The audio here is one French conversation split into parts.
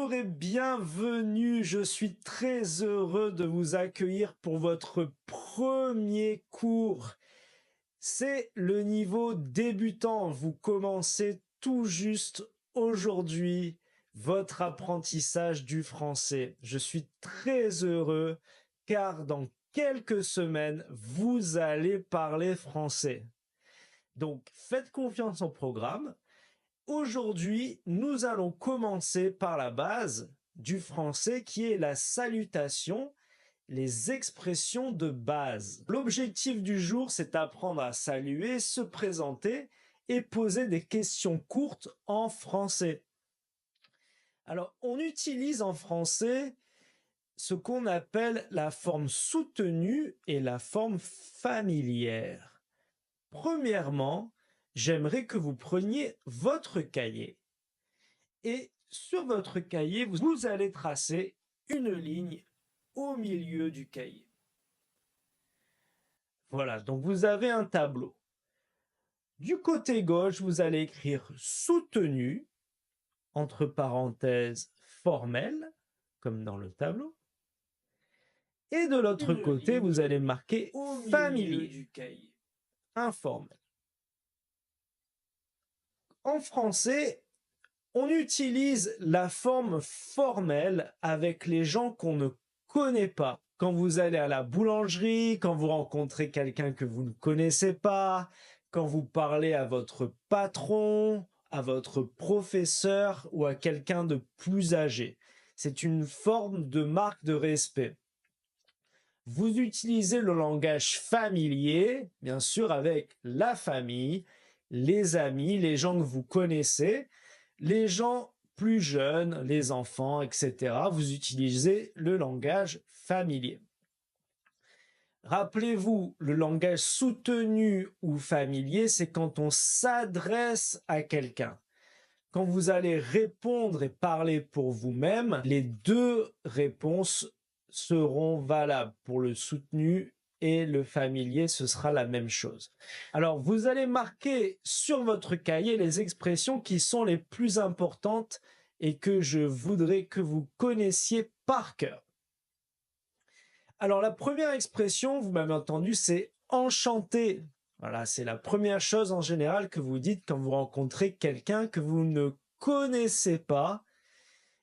Bonjour et bienvenue, je suis très heureux de vous accueillir pour votre premier cours. C'est le niveau débutant, vous commencez tout juste aujourd'hui votre apprentissage du français. Je suis très heureux car dans quelques semaines, vous allez parler français. Donc faites confiance au programme. Aujourd'hui, nous allons commencer par la base du français qui est la salutation, les expressions de base. L'objectif du jour, c'est d'apprendre à saluer, se présenter et poser des questions courtes en français. Alors, on utilise en français ce qu'on appelle la forme soutenue et la forme familière. Premièrement, j'aimerais que vous preniez votre cahier. Et sur votre cahier, vous allez tracer une ligne au milieu du cahier. Voilà, donc vous avez un tableau. Du côté gauche, vous allez écrire soutenu, entre parenthèses formel, comme dans le tableau. Et de l'autre côté, vous allez marquer familier, du cahier, informel. En français, on utilise la forme formelle avec les gens qu'on ne connaît pas. Quand vous allez à la boulangerie, quand vous rencontrez quelqu'un que vous ne connaissez pas, quand vous parlez à votre patron, à votre professeur ou à quelqu'un de plus âgé. C'est une forme de marque de respect. Vous utilisez le langage familier, bien sûr, avec la famille, les amis, les gens que vous connaissez, les gens plus jeunes, les enfants, etc. Vous utilisez le langage familier. Rappelez-vous, le langage soutenu ou familier, c'est quand on s'adresse à quelqu'un. Quand vous allez répondre et parler pour vous-même, les deux réponses seront valables. Pour le soutenu et le familier, ce sera la même chose. Alors, vous allez marquer sur votre cahier les expressions qui sont les plus importantes et que je voudrais que vous connaissiez par cœur. Alors, la première expression, vous m'avez entendu, c'est enchanté. Voilà, c'est la première chose en général que vous dites quand vous rencontrez quelqu'un que vous ne connaissez pas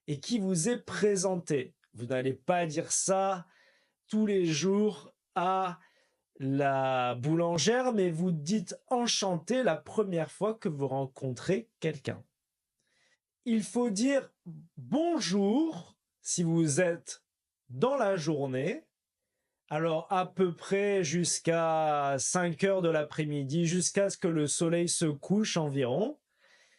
et qui vous est présenté. Vous n'allez pas dire ça tous les jours à la boulangère, mais vous dites enchanté la première fois que vous rencontrez quelqu'un. Il faut dire bonjour si vous êtes dans la journée. Alors à peu près jusqu'à 5 heures de l'après-midi, jusqu'à ce que le soleil se couche environ.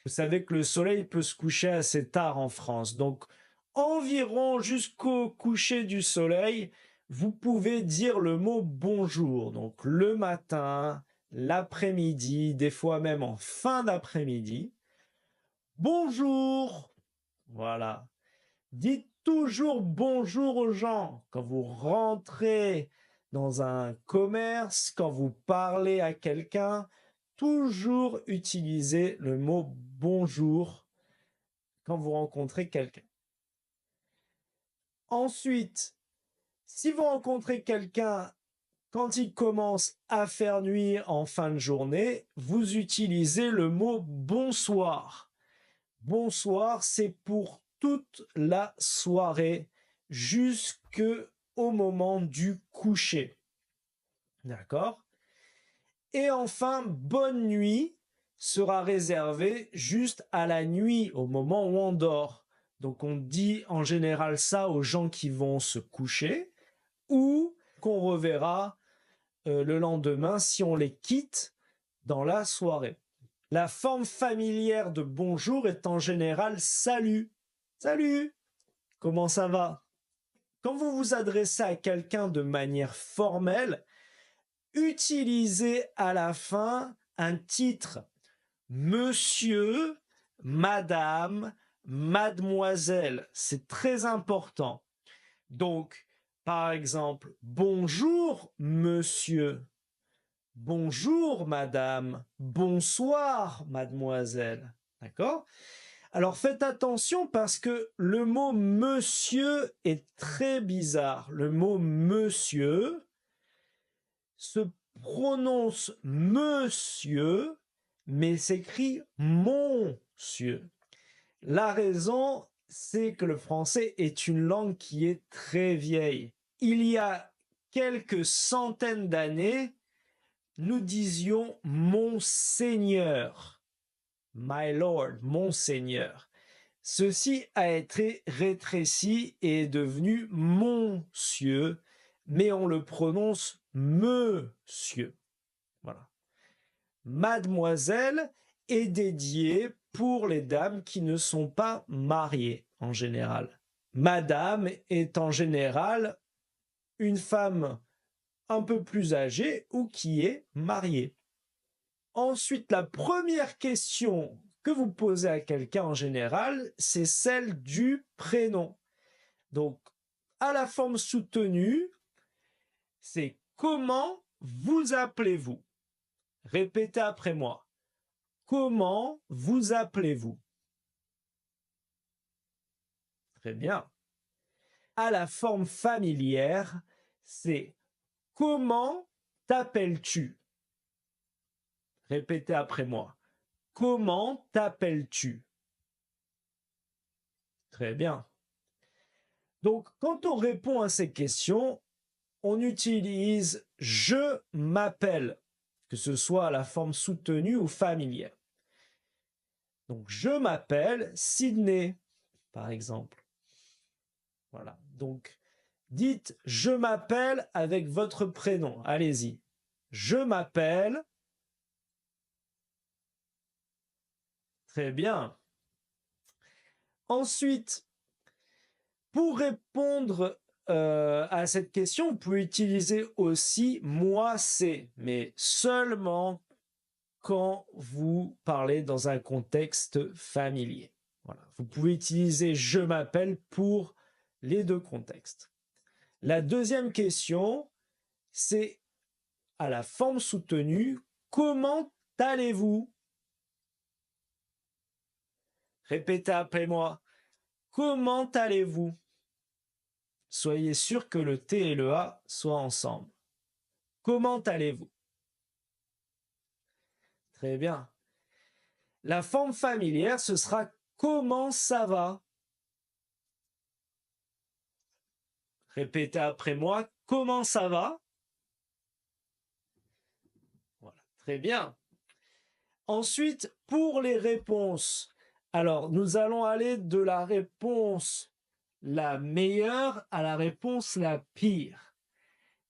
Vous savez que le soleil peut se coucher assez tard en France. Donc environ jusqu'au coucher du soleil, vous pouvez dire le mot bonjour. Donc le matin, l'après-midi, des fois même en fin d'après-midi. Bonjour! Voilà. Dites toujours bonjour aux gens quand vous rentrez dans un commerce, quand vous parlez à quelqu'un, toujours utilisez le mot bonjour quand vous rencontrez quelqu'un. Ensuite, si vous rencontrez quelqu'un quand il commence à faire nuit en fin de journée, vous utilisez le mot bonsoir. Bonsoir, c'est pour toute la soirée jusqu'au moment du coucher. D'accord? Et enfin, bonne nuit sera réservé juste à la nuit, au moment où on dort. Donc on dit en général ça aux gens qui vont se coucher ou qu'on reverra le lendemain si on les quitte dans la soirée. La forme familière de bonjour est en général salut. Salut, comment ça va? Quand vous vous adressez à quelqu'un de manière formelle, utilisez à la fin un titre. Monsieur, madame, mademoiselle, c'est très important. Donc, par exemple, bonjour monsieur, bonjour madame, bonsoir mademoiselle. D'accord? Alors faites attention parce que le mot monsieur est très bizarre. Le mot monsieur se prononce monsieur, mais s'écrit monsieur. La raison, c'est que le français est une langue qui est très vieille. Il y a quelques centaines d'années, nous disions Monseigneur, my lord, Monseigneur. Ceci a été rétréci et est devenu monsieur, mais on le prononce monsieur. Voilà. Mademoiselle est dédiée pour les dames qui ne sont pas mariées en général. Madame est en général une femme un peu plus âgée ou qui est mariée. Ensuite, la première question que vous posez à quelqu'un en général, c'est celle du prénom. Donc, à la forme soutenue, c'est comment vous appelez-vous? Répétez après moi. Comment vous appelez-vous? Très bien. À la forme familière, c'est comment t'appelles-tu? Répétez après moi. Comment t'appelles-tu? Très bien. Donc, quand on répond à ces questions, on utilise « je m'appelle », que ce soit à la forme soutenue ou familière. Donc, je m'appelle Sydney, par exemple. Voilà. Donc, dites « je m'appelle » avec votre prénom. Allez-y. Je m'appelle. Très bien. Ensuite, pour répondre à cette question, vous pouvez utiliser aussi « moi c'est », mais seulement quand vous parlez dans un contexte familier. Voilà. Vous pouvez utiliser « je m'appelle » pour les deux contextes. La deuxième question, c'est à la forme soutenue « comment allez-vous » Répétez après moi. Comment allez-vous? Soyez sûr que le T et le A soient ensemble. Comment allez-vous? Très bien. La forme familière, ce sera comment ça va? Répétez après moi. Comment ça va? Voilà, très bien. Ensuite, pour les réponses, alors nous allons aller de la réponse la meilleure à la réponse la pire.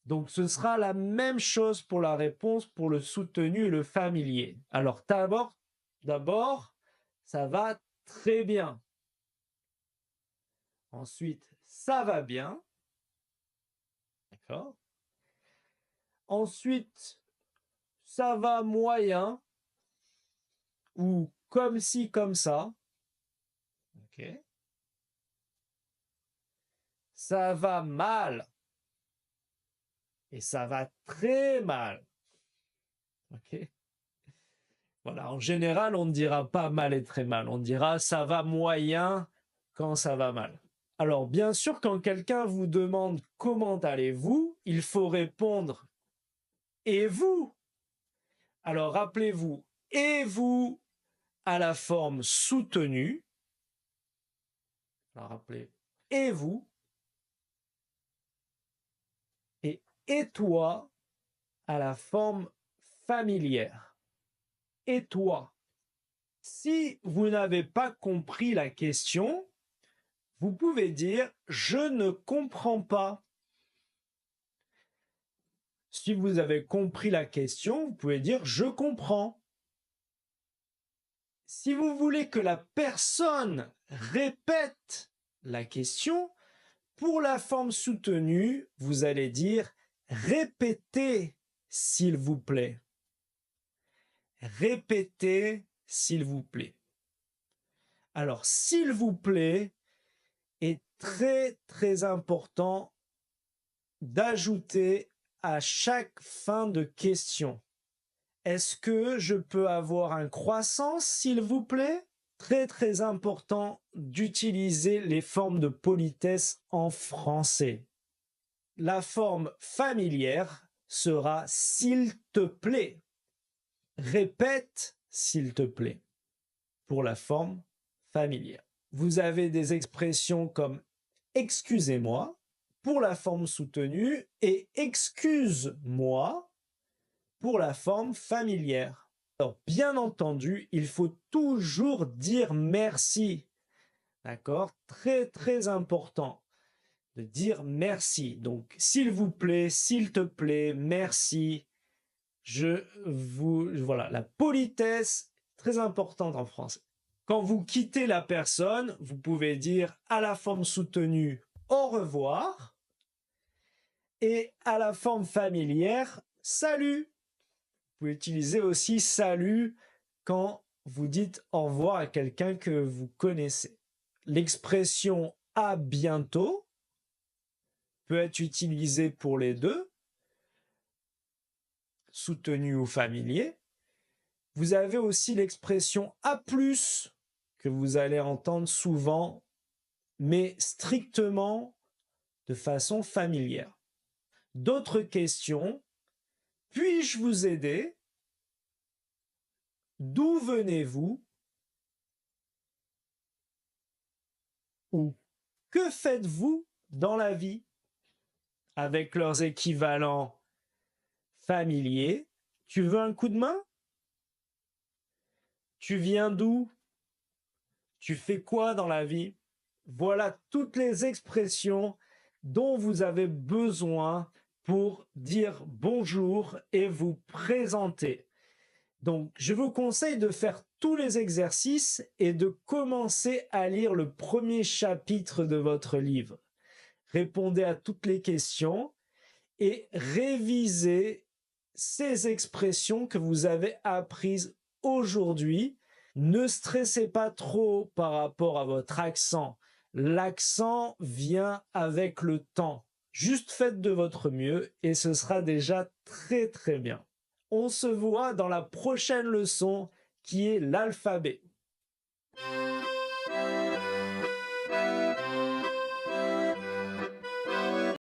Donc ce sera la même chose pour la réponse pour le soutenu et le familier. Alors d'abord, ça va très bien. Ensuite, ça va bien. D'accord? Ensuite, ça va moyen ou comme ci, comme ça. Ok? Ça va mal et ça va très mal. Ok? Voilà, en général, on ne dira pas mal et très mal. On dira ça va moyen quand ça va mal. Alors, bien sûr, quand quelqu'un vous demande comment allez-vous, il faut répondre et vous. Alors, rappelez-vous, et vous à la forme soutenue. Alors, rappelez, et vous. Et toi à la forme familière. Et toi. Si vous n'avez pas compris la question, vous pouvez dire « je ne comprends pas ». Si vous avez compris la question, vous pouvez dire « je comprends ». Si vous voulez que la personne répète la question, pour la forme soutenue, vous allez dire « répétez, s'il vous plaît ». Répétez, s'il vous plaît. Alors, s'il vous plaît, est très, très important d'ajouter à chaque fin de question. Est-ce que je peux avoir un croissant, s'il vous plaît? Très très important d'utiliser les formes de politesse en français. La forme familière sera s'il te plaît. Répète s'il te plaît pour la forme familière. Vous avez des expressions comme excusez-moi pour la forme soutenue et excuse-moi pour la forme familière. Alors, bien entendu, il faut toujours dire merci. D'accord? Très, très important de dire merci. Donc, s'il vous plaît, s'il te plaît, merci. Voilà, la politesse, très importante en français. Quand vous quittez la personne, vous pouvez dire à la forme soutenue au revoir et à la forme familière salut. Vous pouvez utiliser aussi salut quand vous dites au revoir à quelqu'un que vous connaissez. L'expression à bientôt peut être utilisée pour les deux, soutenu ou familier. Vous avez aussi l'expression à plus que vous allez entendre souvent, mais strictement de façon familière. D'autres questions? Puis-je vous aider? D'où venez-vous? Ou que faites-vous dans la vie? Avec leurs équivalents familiers. Tu veux un coup de main? Tu viens d'où? Tu fais quoi dans la vie? Voilà toutes les expressions dont vous avez besoin pour dire bonjour et vous présenter. Donc, je vous conseille de faire tous les exercices et de commencer à lire le premier chapitre de votre livre. Répondez à toutes les questions et révisez ces expressions que vous avez apprises aujourd'hui. Ne stressez pas trop par rapport à votre accent. L'accent vient avec le temps. Juste faites de votre mieux et ce sera déjà très très bien. On se voit dans la prochaine leçon qui est l'alphabet.